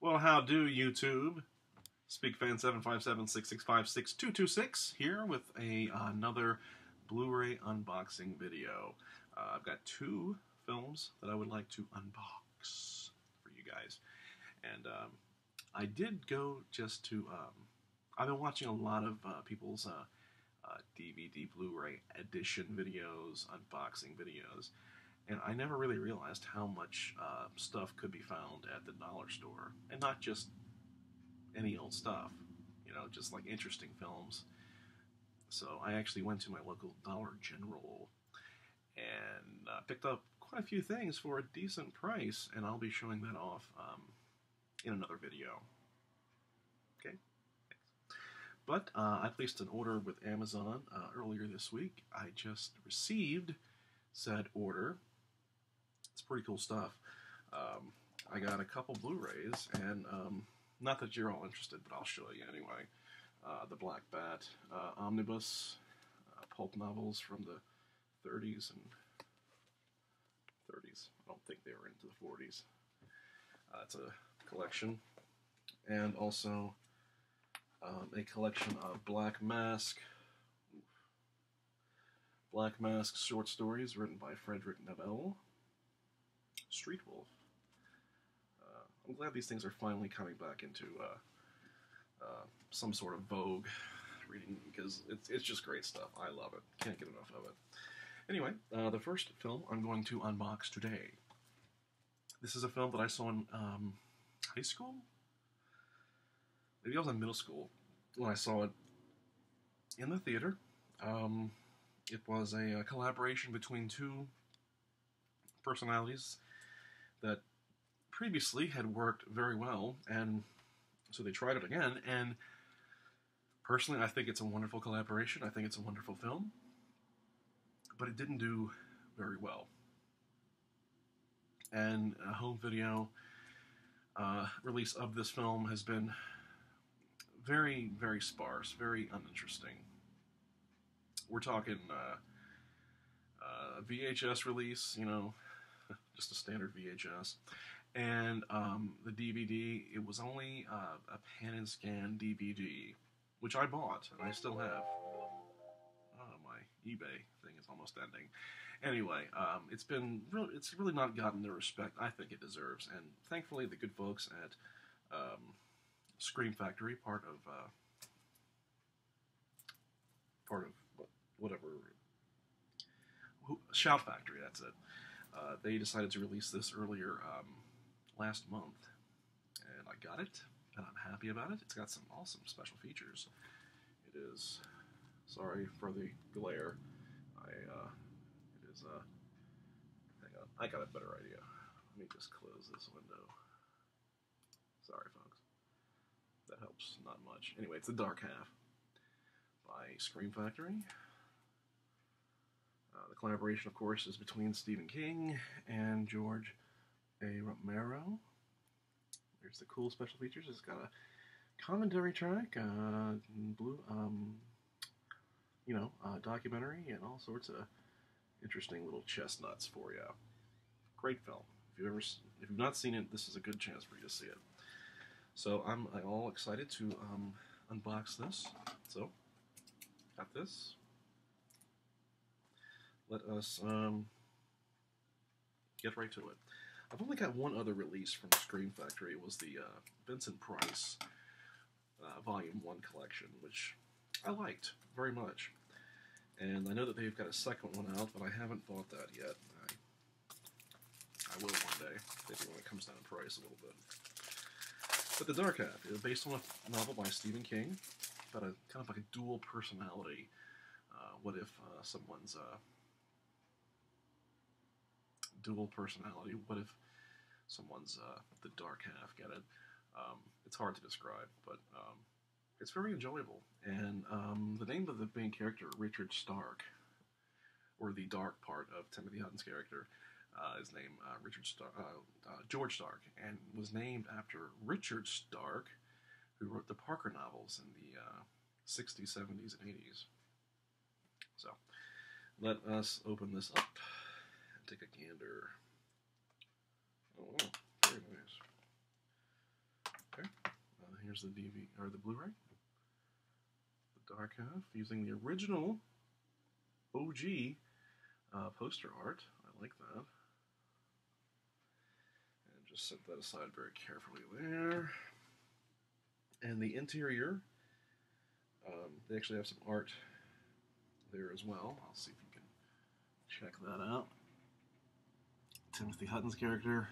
Well, how do YouTube? SpeakFan757-665-6226 here with another Blu-ray unboxing video. I've got two films that I would like to unbox for you guys. And I did go just to... I've been watching a lot of people's DVD Blu-ray edition videos, unboxing videos, and I never really realized how much stuff could be found at the dollar store. And not just any old stuff, you know, just like interesting films. So I actually went to my local Dollar General and picked up quite a few things for a decent price, and I'll be showing that off in another video. Okay? But I placed an order with Amazon earlier this week. I just received said order. It's pretty cool stuff. I got a couple Blu-rays, and not that you're all interested, but I'll show you anyway. The Black Bat Omnibus pulp novels from the 30s and 30s. I don't think they were into the 40s. It's a collection. And also a collection of Black Mask short stories written by Frederick Neville. Street Wolf. I'm glad these things are finally coming back into some sort of vogue reading, because it's just great stuff. I love it. Can't get enough of it. Anyway, the first film I'm going to unbox today. This is a film that I saw in high school? Maybe I was in middle school when I saw it in the theater. It was a collaboration between two personalities that previously had worked very well, and so they tried it again, and personally I think it's a wonderful collaboration. I think it's a wonderful film, but it didn't do very well. And a home video release of this film has been very, very sparse, very uninteresting. We're talking VHS release, you know, just a standard VHS. And the DVD, it was only a pan and scan DVD, which I bought, and I still have. Oh, my eBay thing is almost ending. Anyway, it's really not gotten the respect I think it deserves, and thankfully the good folks at Scream Factory, part of Shout Factory, that's it. They decided to release this earlier last month, and I got it, and I'm happy about it. It's got some awesome special features. It is, sorry for the glare, hang on, I got a better idea. Let me just close this window. Sorry, folks. That helps not much. Anyway, it's The Dark Half by Scream Factory. The collaboration, of course, is between Stephen King and George A. Romero. There's the cool special features. It's got a commentary track, documentary, and all sorts of interesting little chestnuts for you. Great film. If you've not seen it, this is a good chance for you to see it. So I'm all excited to unbox this. So, got this. Let us get right to it. I've only got one other release from Scream Factory. It was the Vincent Price Volume 1 collection, which I liked very much. And I know that they've got a second one out, but I haven't bought that yet. I will one day, maybe when it comes down in price a little bit. But The Dark Half is based on a novel by Stephen King about a kind of like a dual personality. What if someone's dual personality? What if someone's the dark half? Get it? It's hard to describe, but it's very enjoyable. And the name of the main character, Richard Stark, or the dark part of Timothy Hutton's character, is named George Stark, and was named after Richard Stark, who wrote the Parker novels in the 60s, 70s, and 80s. So, let us open this up and take a gander. Oh, very nice. here's the DVD or the Blu-ray, the dark half, using the original OG poster art. I like that. And just set that aside very carefully there. And the interior, they actually have some art there as well. I'll see if you can check that out. Timothy Hutton's character.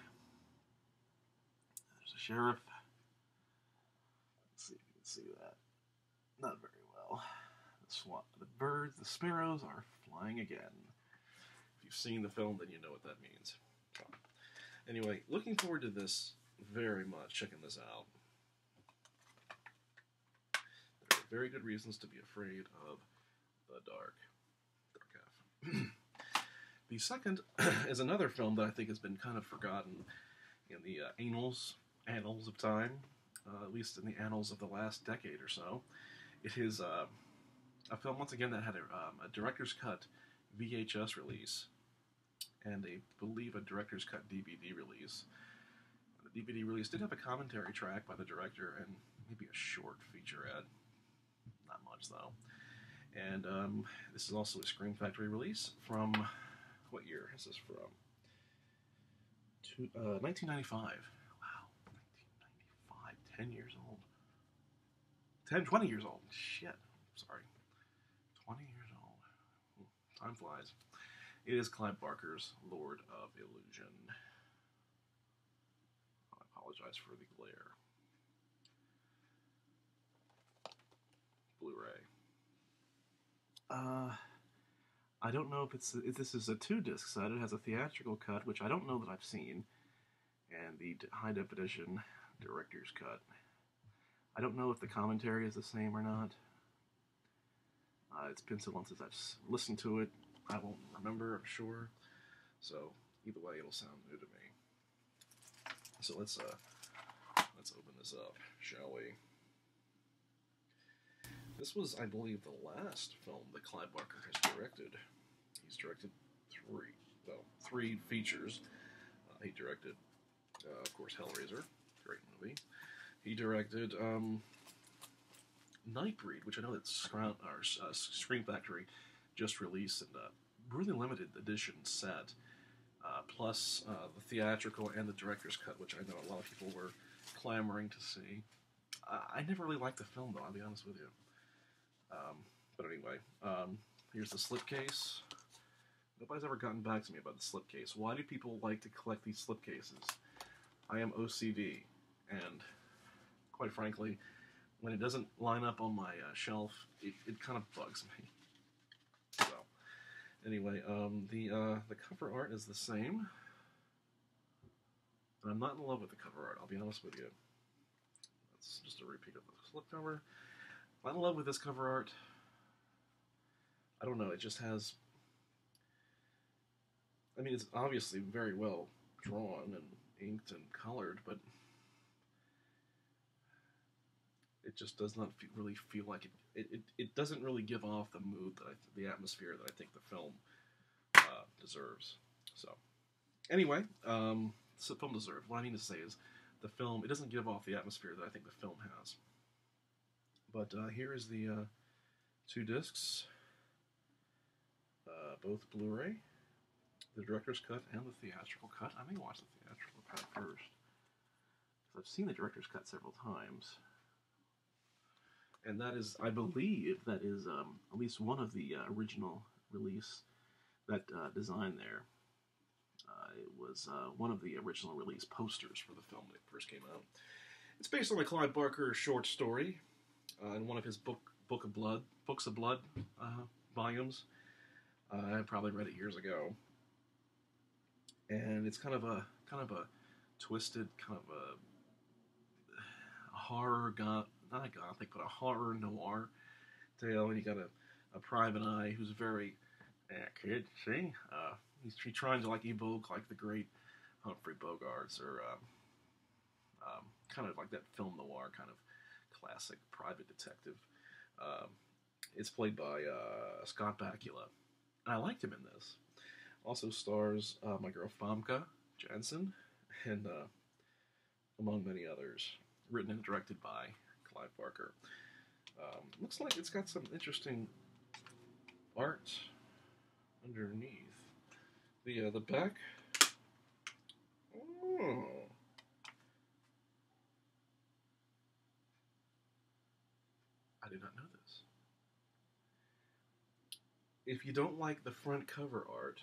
There's a sheriff. Let's see if you can see that. Not very well. The birds, the sparrows are flying again. If you've seen the film, then you know what that means. So, anyway, looking forward to this very much, checking this out. There are very good reasons to be afraid of the dark half. The second is another film that I think has been kind of forgotten in the annals of time, at least in the annals of the last decade or so. It is a film, once again, that had a director's cut VHS release and I believe a director's cut DVD release. The DVD release did have a commentary track by the director and maybe a short featurette. Not much, though. And this is also a Scream Factory release from, what year is this from? 1995. Wow, 1995. 10 years old. 20 years old. Shit. Sorry. 20 years old. Time flies. It is Clive Barker's Lord of Illusion. I apologize for the glare. Blu-ray. I don't know if this is a 2-disc set. It has a theatrical cut, which I don't know that I've seen, and the high definition director's cut. I don't know if the commentary is the same or not. It's been so long since I've listened to it. I won't remember, I'm sure. So either way, it'll sound new to me. So let's open this up, shall we? This was, I believe, the last film that Clive Barker has directed. He's directed three features. He directed, of course, Hellraiser, great movie. He directed Nightbreed, which I know that Scream Factory just released in a really limited edition set, plus the theatrical and the director's cut, which I know a lot of people were clamoring to see. I never really liked the film, though, I'll be honest with you. But anyway, here's the slipcase. Nobody's ever gotten back to me about the slipcase. Why do people like to collect these slipcases? I am OCD, and quite frankly, when it doesn't line up on my shelf, it kind of bugs me. So, anyway, the cover art is the same, and I'm not in love with the cover art, I'll be honest with you. That's just a repeat of the slipcover. I'm not in love with this cover art. I don't know, it just has... I mean, it's obviously very well drawn and inked and colored, but it just does not really feel like it doesn't really give off the mood, the atmosphere that I think the film deserves. So, anyway, the film deserves. What I mean to say is, the film, it doesn't give off the atmosphere that I think the film has. But here is the 2 discs, both Blu-ray, the director's cut and the theatrical cut. I may watch the theatrical cut first, because I've seen the director's cut several times. And that is, I believe, that is at least one of the original release, that design there. It was one of the original release posters for the film when it first came out. It's based on a Clive Barker short story in one of his Books of Blood volumes. I probably read it years ago, and it's kind of a twisted, kind of a horror, not a gothic, but a horror noir tale. And you got a private eye who's very kid. See, he's trying to like evoke like the great Humphrey Bogarts, or kind of like that film noir kind of classic private detective. It's played by Scott Bakula. I liked him in this. Also stars my girl Famke Janssen, and among many others. Written and directed by Clive Barker. Looks like it's got some interesting art underneath. The back. Oh. I did not know this. If you don't like the front cover art,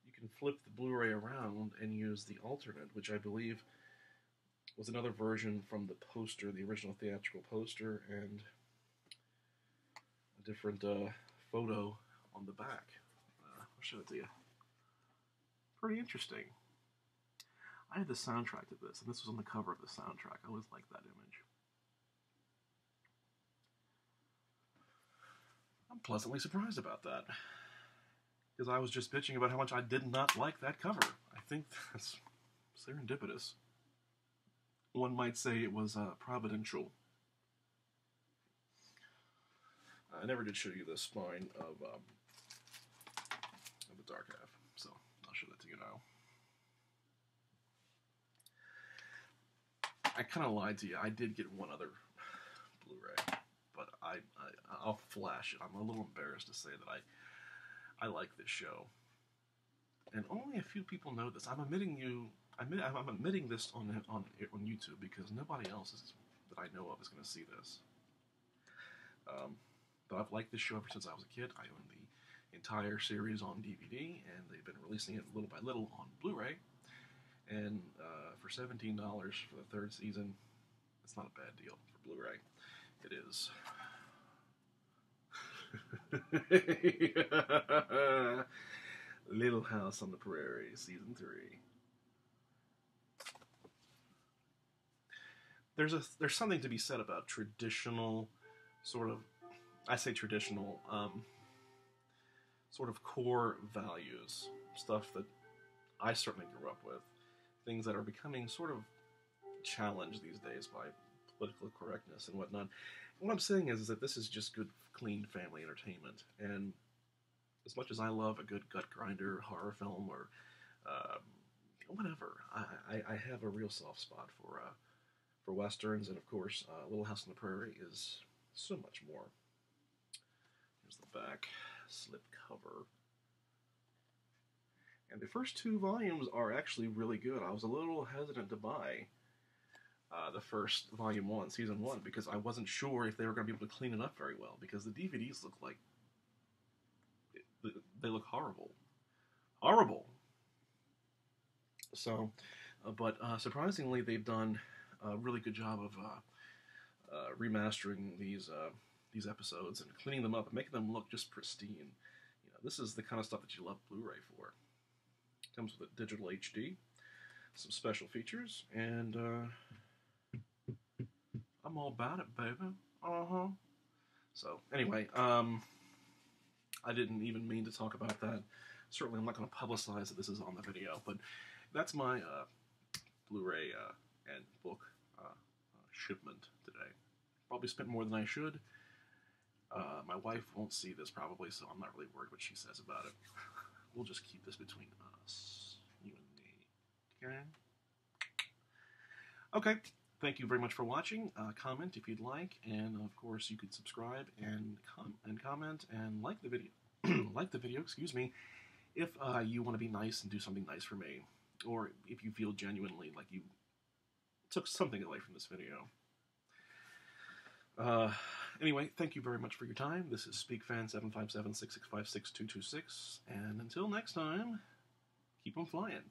you can flip the Blu-ray around and use the alternate, which I believe was another version from the poster, the original theatrical poster, and a different photo on the back. I'll show it to you. Pretty interesting. I had the soundtrack to this, and this was on the cover of the soundtrack. I always liked that image. I'm pleasantly surprised about that, because I was just bitching about how much I did not like that cover. I think that's serendipitous. One might say it was providential. I never did show you the spine of the dark half, so I'll show that to you now. I kind of lied to you. I did get one other Blu-ray, but I'll flash it. I'm a little embarrassed to say that I like this show, and only a few people know this. I'm admitting this on YouTube because nobody else that I know of is going to see this. But I've liked this show ever since I was a kid. I own the entire series on DVD, and they've been releasing it little by little on Blu-ray. And for $17 for the third season, it's not a bad deal for Blu-ray. It is. Little House on the Prairie, Season 3. There's something to be said about traditional, sort of, I say traditional, sort of core values, stuff that I certainly grew up with, things that are becoming sort of challenged these days by political correctness and whatnot. What I'm saying is that this is just good, clean family entertainment, and as much as I love a good gut grinder horror film or whatever, I have a real soft spot for westerns, and of course, Little House on the Prairie is so much more. Here's the back slip cover. And the first two volumes are actually really good. I was a little hesitant to buy the first volume 1, season 1, because I wasn't sure if they were going to be able to clean it up very well, because the DVDs look like, they look horrible. Horrible! So, but surprisingly, they've done a really good job of remastering these episodes and cleaning them up and making them look just pristine. You know, this is the kind of stuff that you love Blu-ray for. Comes with a digital HD, some special features, and I'm all about it, baby. So, anyway, I didn't even mean to talk about that. Certainly, I'm not going to publicize that this is on the video, but that's my Blu-ray and book shipment today. Probably spent more than I should. My wife won't see this probably, so I'm not really worried what she says about it. We'll just keep this between us, you and me. Okay. Thank you very much for watching. Comment if you'd like, and of course you could subscribe and comment and like the video. Like the video, excuse me, if you want to be nice and do something nice for me, or if you feel genuinely like you took something away from this video. Anyway, thank you very much for your time. This is SpeakFan757-665-6226, and until next time, keep on flying.